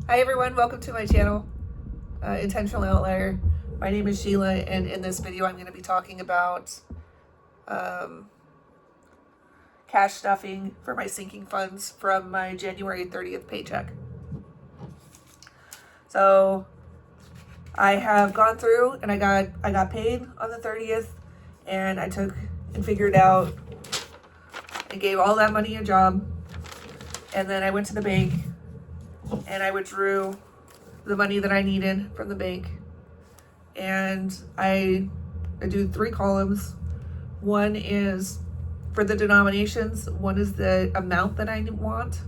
Hi everyone, welcome to my channel, Intentional Outlier. My name is Sheila, and in this video I'm going to be talking about cash stuffing for my sinking funds from my January 30th paycheck. So I have gone through and I got paid on the 30th, and I took and figured out and gave all that money a job, and then I went to the bank and I withdrew the money that I needed from the bank. And I do 3 columns. One is for the denominations, one is the amount that I want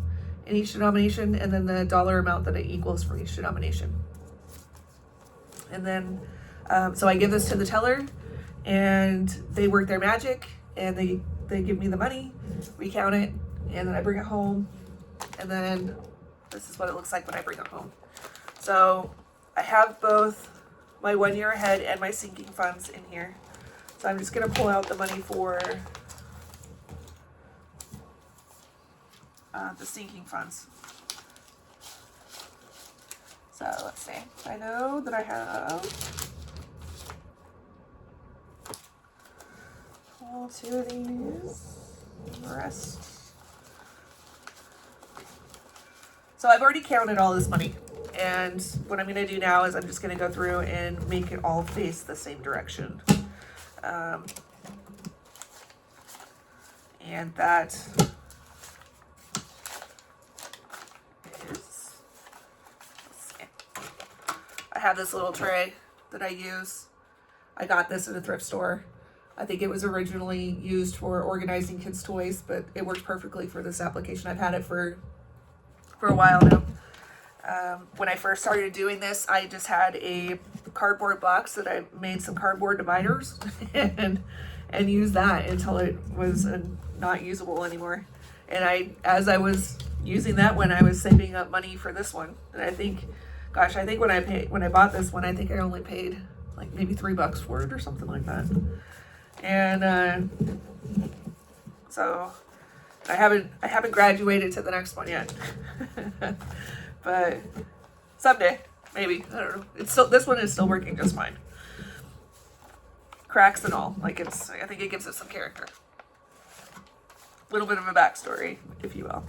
in each denomination, and then the dollar amount that it equals for each denomination. And then, so I give this to the teller, and they work their magic, and they give me the money, recount it, and then I bring it home, and then this is what it looks like when I bring it home. So I have both my 1 year ahead and my sinking funds in here. So I'm just gonna pull out the money for the sinking funds. So let's see. I know that I have all 2 of these. The rest. So I've already counted all this money, and what I'm going to do now is I'm just going to go through and make it all face the same direction. And that is, let's see. I have this little tray that I use. I got this at a thrift store. I think it was originally used for organizing kids' toys, but it works perfectly for this application. I've had it for a while now. When I first started doing this, I just had a cardboard box that I made some cardboard dividers and used that until it was not usable anymore. And as I was using that one, I was saving up money for this one. And I think when I bought this one, I think I only paid like maybe $3 for it or something like that. And so I haven't graduated to the next one yet. But someday, maybe. I don't know. This one is still working just fine. Cracks and all. I think it gives it some character. A little bit of a backstory, if you will.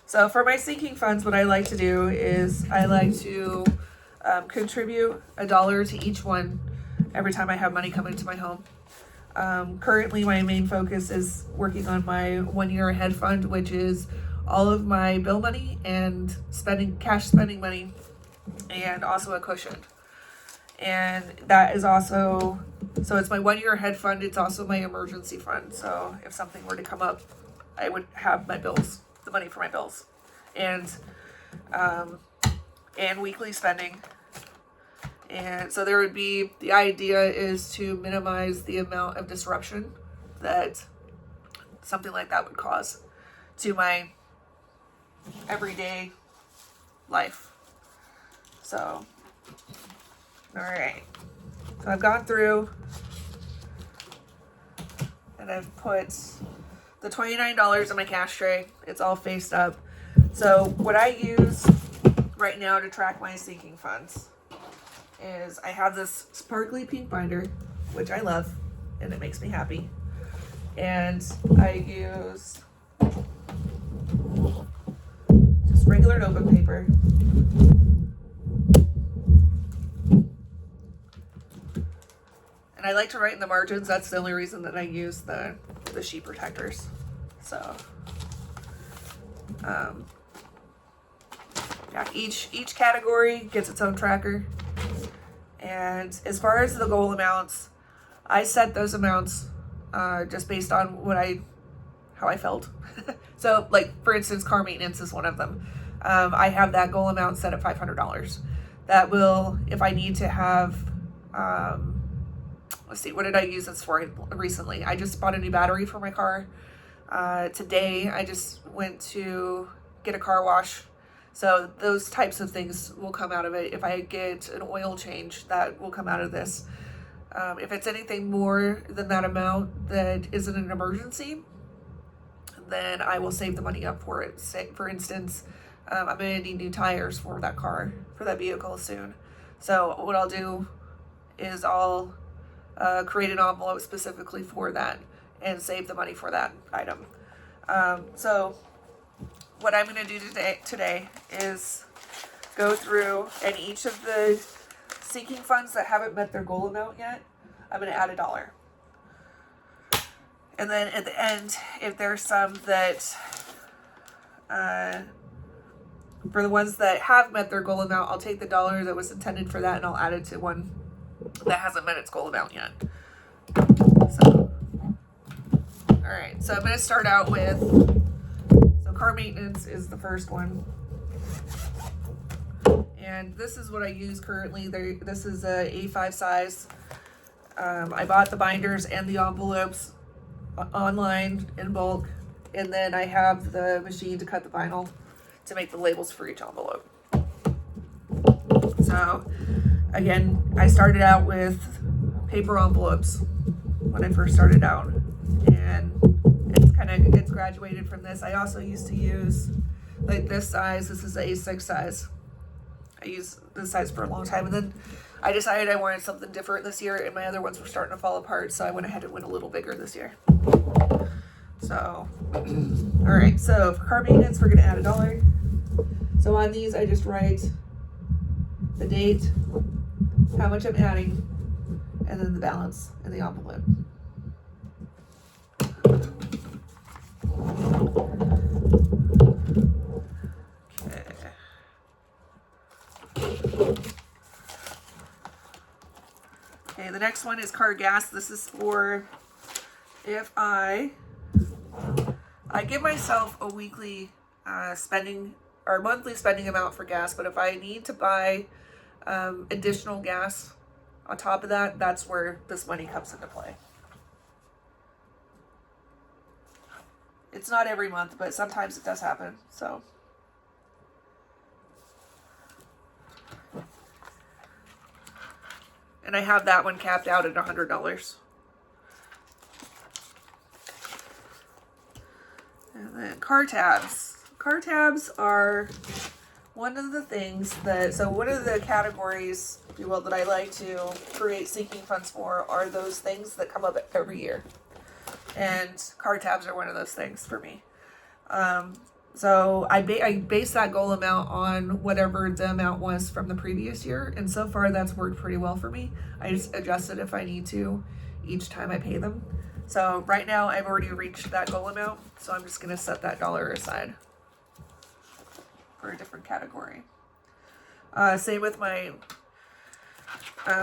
So for my sinking funds, what I like to do is I like to contribute $1 to each one every time I have money come into my home. Currently, my main focus is working on my 1 year ahead fund, which is all of my bill money and cash spending money, and also a cushion. And that is also, so it's my 1 year ahead fund. It's also my emergency fund. So if something were to come up, I would have my bills, the money for my bills, and weekly spending. And so the idea is to minimize the amount of disruption that something like that would cause to my everyday life. So, all right. So I've gone through and I've put the $29 in my cash tray. It's all faced up. So what I use right now to track my sinking funds is I have this sparkly pink binder, which I love, and it makes me happy. And I use just regular notebook paper. And I like to write in the margins. That's the only reason that I use the sheet protectors. So, yeah, each category gets its own tracker. And as far as the goal amounts, I set those amounts just based on how I felt. So, like, for instance, car maintenance is one of them. I have that goal amount set at $500. That will, if I need to have, let's see, what did I use this for recently? I just bought a new battery for my car. Today, I just went to get a car wash. So those types of things will come out of it. If I get an oil change, that will come out of this. If it's anything more than that amount that isn't an emergency, then I will save the money up for it. Say, for instance, I'm going to need new tires for that car, for that vehicle soon. So what I'll do is I'll create an envelope specifically for that and save the money for that item. So what I'm going to do today is go through, and each of the sinking funds that haven't met their goal amount yet, I'm going to add $1. And then at the end, if there's some that, for the ones that have met their goal amount, I'll take the $1 that was intended for that and I'll add it to one that hasn't met its goal amount yet. So, all right, so I'm going to start out with, so car maintenance is the first one. And this is what I use currently. This is a A5 size. I bought the binders and the envelopes online in bulk, and then I have the machine to cut the vinyl to make the labels for each envelope. So again, I started out with paper envelopes when I first started out, and it's graduated from this. I also used to use like this size. This is the A6 size. I used this size for a long time, and then I decided I wanted something different this year, and my other ones were starting to fall apart, so I went ahead and went a little bigger this year. So, all right, so for car maintenance, we're gonna add $1. So on these, I just write the date, how much I'm adding, and then the balance in the envelope. Okay, the next one is car gas. This is for if I give myself a weekly spending or monthly spending amount for gas, but if I need to buy additional gas on top of that, that's where this money comes into play. It's not every month, but sometimes it does happen, so. And I have that one capped out at $100. And then car tabs. Car tabs are one of the things that, so one of the categories, if you will, that I like to create sinking funds for are those things that come up every year. And car tabs are one of those things for me. So I base that goal amount on whatever the amount was from the previous year. And so far that's worked pretty well for me. I just adjust it if I need to each time I pay them. So right now I've already reached that goal amount. So I'm just going to set that $1 aside for a different category. Same with my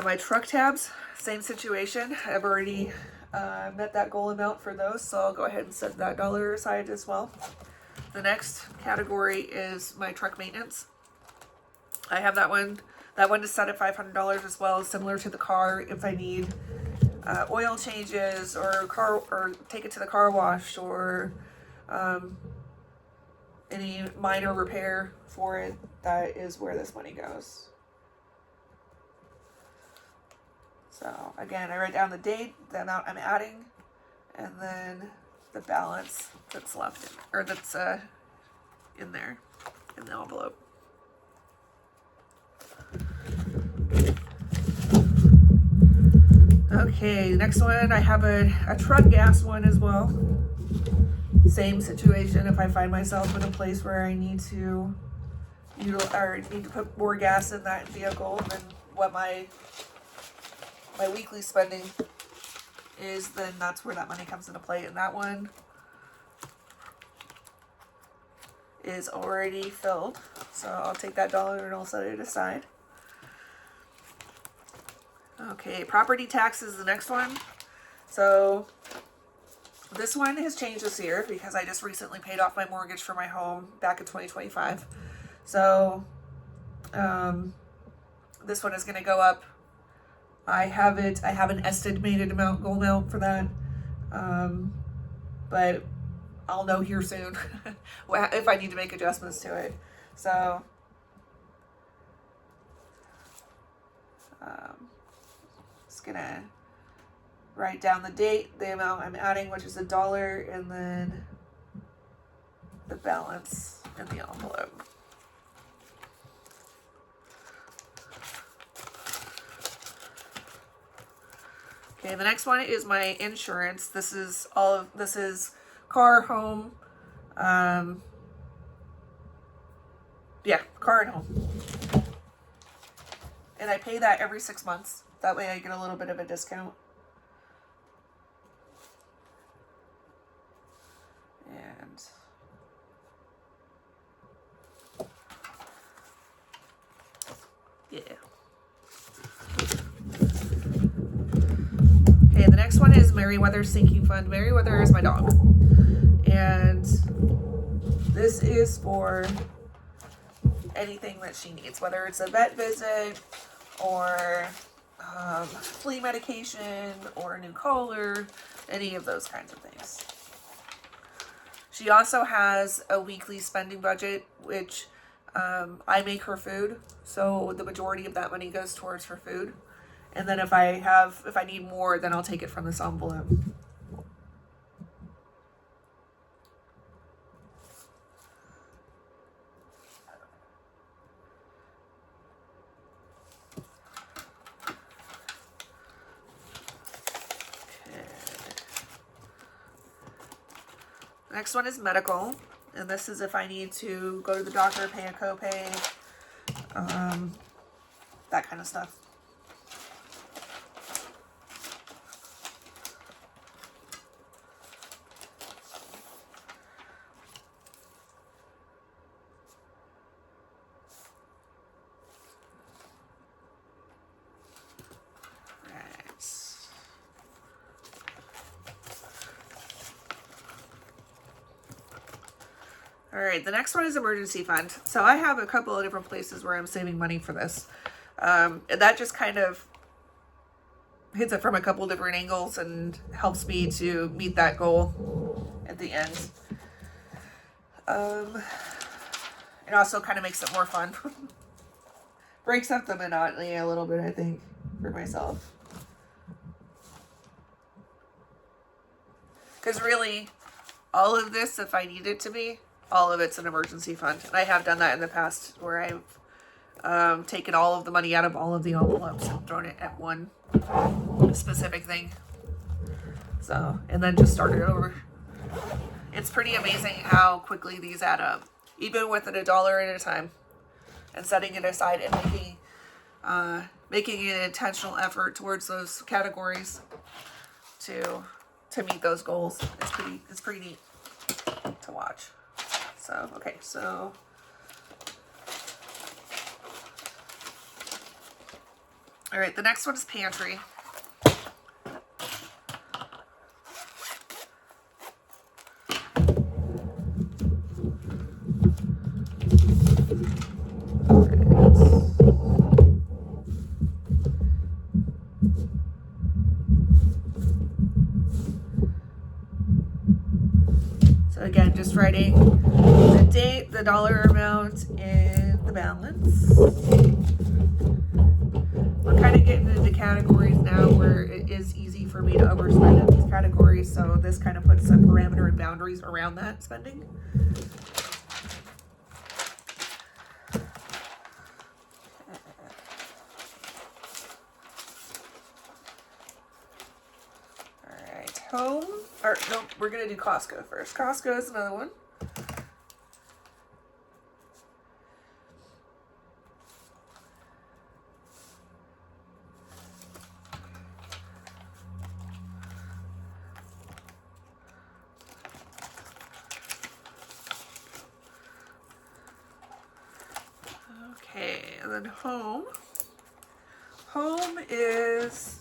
my truck tabs. Same situation. I've already met that goal amount for those. So I'll go ahead and set that $1 aside as well. The next category is my truck maintenance. I have that one. That one is set at $500 as well, similar to the car. If I need oil changes or take it to the car wash or any minor repair for it, that is where this money goes. So again, I write down the date, the amount I'm adding, and then the balance that's left in, or that's in there in the envelope. Okay, next one, I have a truck gas one as well. Same situation. If I find myself in a place where I need to put more gas in that vehicle than what my weekly spending is, then that's where that money comes into play. And that one is already filled, so I'll take that $1 and I'll set it aside. Okay, property tax is the next one. So this one has changed this year because I just recently paid off my mortgage for my home back in 2025. So this one is going to go up. I have an estimated goal amount for that, but I'll know here soon if I need to make adjustments to it. So just gonna write down the date, the amount I'm adding, which is $1, and then the balance in the envelope. Okay, the next one is my insurance. This is car, home, yeah, car and home. And I pay that every 6 months. That way I get a little bit of a discount. And yeah. Okay, the next one is Merriweather's sinking fund. Merriweather is my dog. And this is for anything that she needs, whether it's a vet visit or flea medication or a new collar, any of those kinds of things. She also has a weekly spending budget, which I make her food, so the majority of that money goes towards her food. And then if I need more, then I'll take it from this envelope. Next one is medical, and this is if I need to go to the doctor, pay a copay, that kind of stuff. All right, the next one is emergency fund. So I have a couple of different places where I'm saving money for this. And that just kind of hits it from a couple different angles and helps me to meet that goal at the end. It also kind of makes it more fun. Breaks up the monotony a little bit, I think, for myself. Because really, all of this, if I need it to be, all of it's an emergency fund. And I have done that in the past where I've taken all of the money out of all of the envelopes and thrown it at one specific thing. So, and then just started over. It's pretty amazing how quickly these add up, even with $1 at a time, and setting it aside and making an intentional effort towards those categories to meet those goals. It's pretty neat to watch. So, okay, so all right, the next one is pantry. So again, just writing the date, the dollar amount, and the balance. We're kind of getting into categories now where it is easy for me to overspend in these categories, so this kind of puts a parameter and boundaries around that spending. Alright, home, or no, we're going to do Costco first. Costco is another one. Okay, and then home. Home is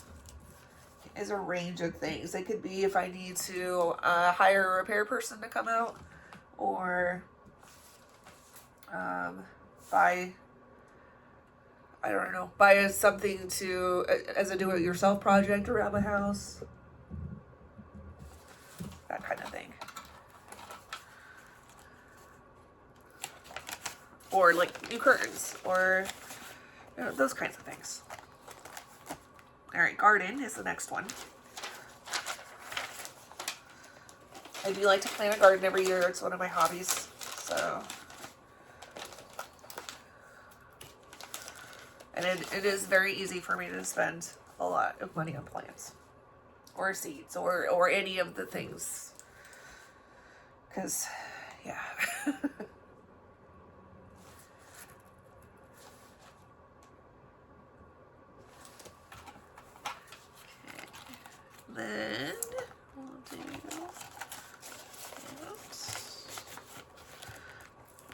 a range of things. It could be if I need to hire a repair person to come out, or buy something to as a do-it-yourself project around the house, that kind of thing. Or like new curtains, or those kinds of things. All right, garden is the next one. I do like to plant a garden every year. It's one of my hobbies. So, and it is very easy for me to spend a lot of money on plants or seeds or any of the things. Because, yeah. Then we'll do that.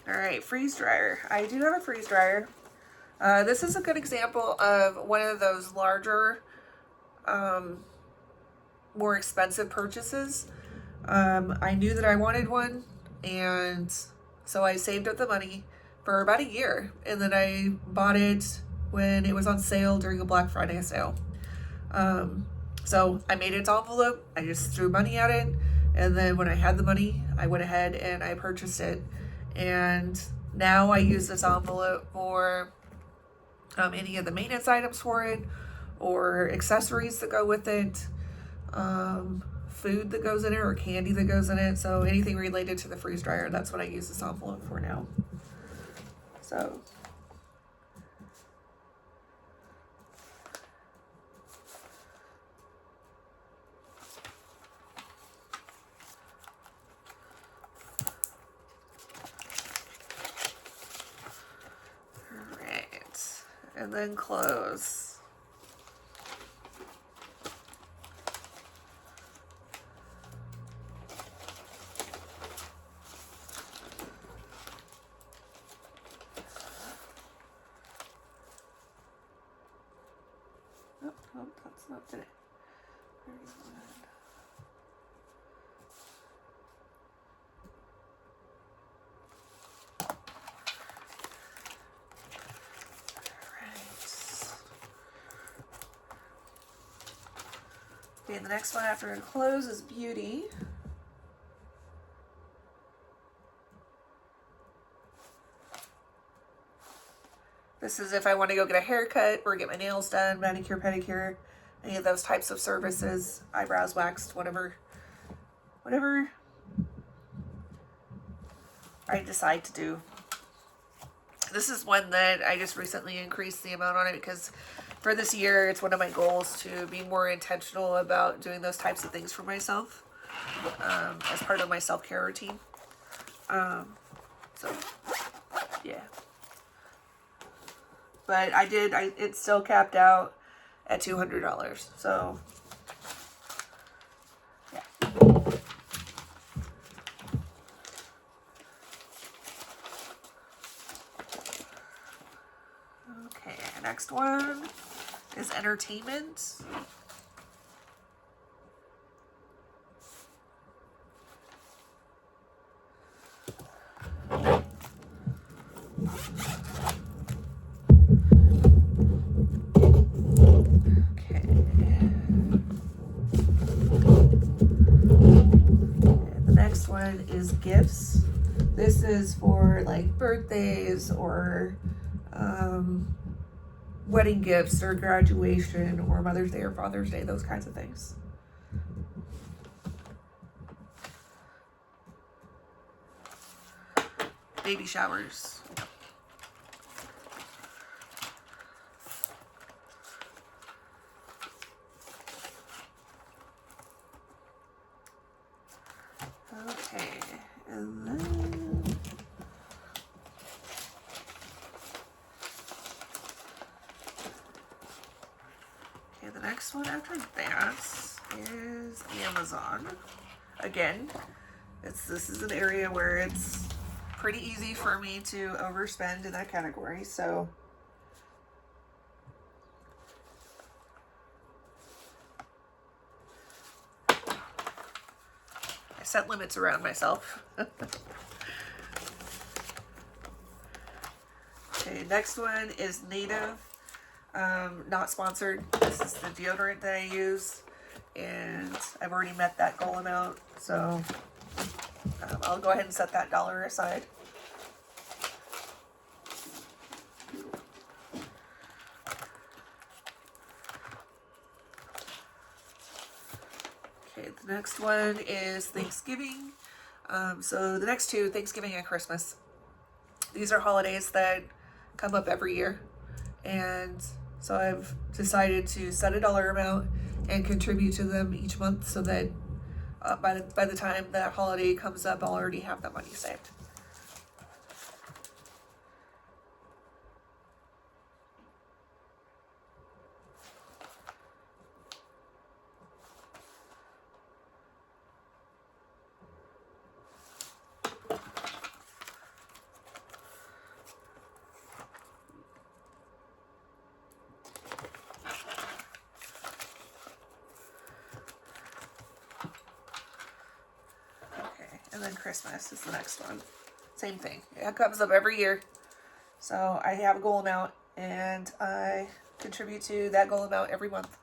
All right, freeze dryer. I do have a freeze dryer. This is a good example of one of those larger, more expensive purchases. I knew that I wanted one, and so I saved up the money for about a year, and then I bought it when it was on sale during a Black Friday sale. So I made its envelope, I just threw money at it, and then when I had the money, I went ahead and I purchased it. And now I use this envelope for any of the maintenance items for it, or accessories that go with it, food that goes in it, or candy that goes in it. So anything related to the freeze dryer, that's what I use this envelope for now. So and then close. Oh, that's not it. Okay, the next one after close is beauty. This is if I want to go get a haircut or get my nails done, manicure, pedicure, any of those types of services, eyebrows waxed, whatever I decide to do. This is one that I just recently increased the amount on it because for this year, it's one of my goals to be more intentional about doing those types of things for myself as part of my self-care routine. So, yeah. But it's still capped out at $200. So, yeah. Okay, next one is entertainment. One is gifts. This is for like birthdays or wedding gifts or graduation or Mother's Day or Father's Day, those kinds of things. Baby showers. Okay, and then the next one after that is Amazon. Again, this is an area where it's pretty easy for me to overspend in that category, so I set limits around myself. Okay, next one is Native. Not sponsored. This is the deodorant that I use, and I've already met that goal amount, so I'll go ahead and set that $1 aside. Okay, the next one is Thanksgiving. So the next two, Thanksgiving and Christmas, these are holidays that come up every year. And so I've decided to set a dollar amount and contribute to them each month so that by the time that holiday comes up, I'll already have that money saved. And then Christmas is the next one. Same thing. It comes up every year. So I have a goal amount and I contribute to that goal amount every month.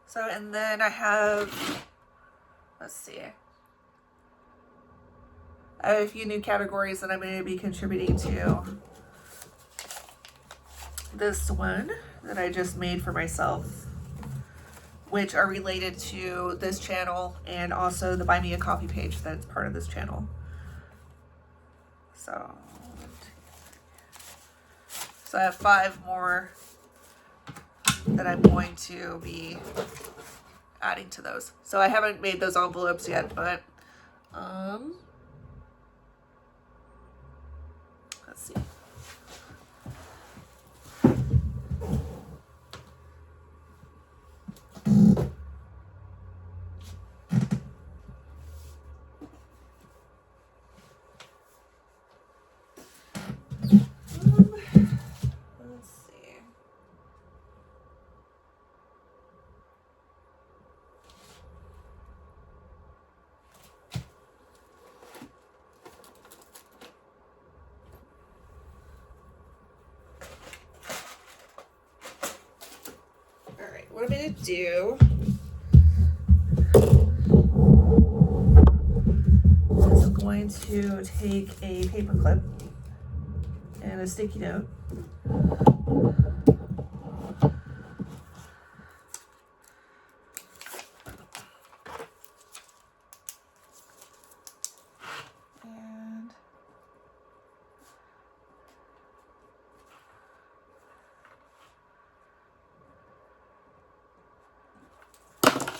So, and then I have, let's see, I have a few new categories that I'm going to be contributing to. This one that I just made for myself, which are related to this channel and also the Buy Me a Coffee page that's part of this channel. So I have 5 more that I'm going to be adding to those. So I haven't made those envelopes yet, but let's see. What I'm going to do is I'm going to take a paper clip and a sticky note. And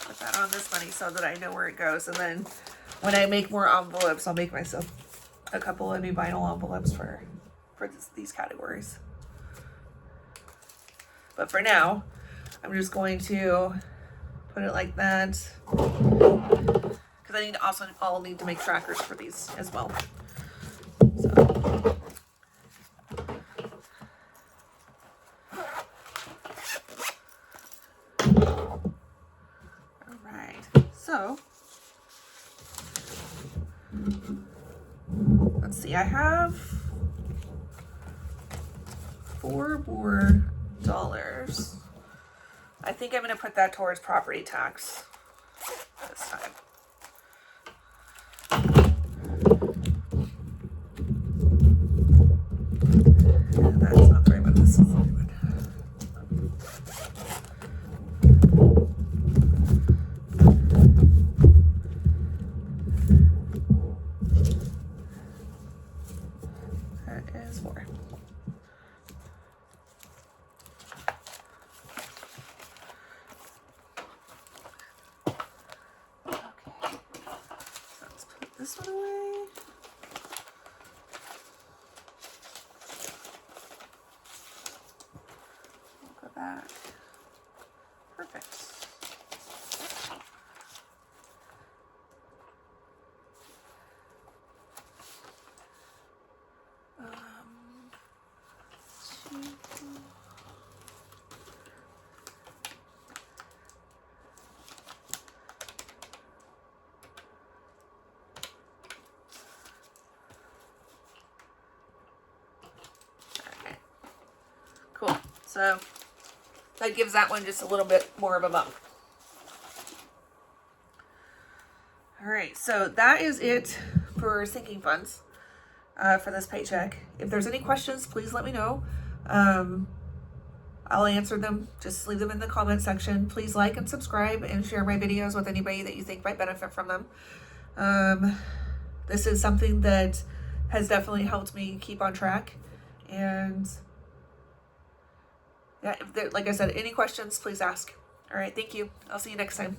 put that on this money so that I know where it goes. And then when I make more envelopes, I'll make myself a couple of new vinyl envelopes for these categories. But for now, I'm just going to put it like that because I'll need to make trackers for these as well. So. So, let's see, I have $4 more. I think I'm going to put that towards property tax this time. That's not very much. This is very good. That is 4. This one away. We'll go back. Perfect. So that gives that one just a little bit more of a bump. All right, so that is it for sinking funds for this paycheck. If there's any questions, please let me know. I'll answer them. Just leave them in the comment section. Please like and subscribe and share my videos with anybody that you think might benefit from them. This is something that has definitely helped me keep on track. And yeah, like I said, any questions, please ask. All right, thank you. I'll see you next time.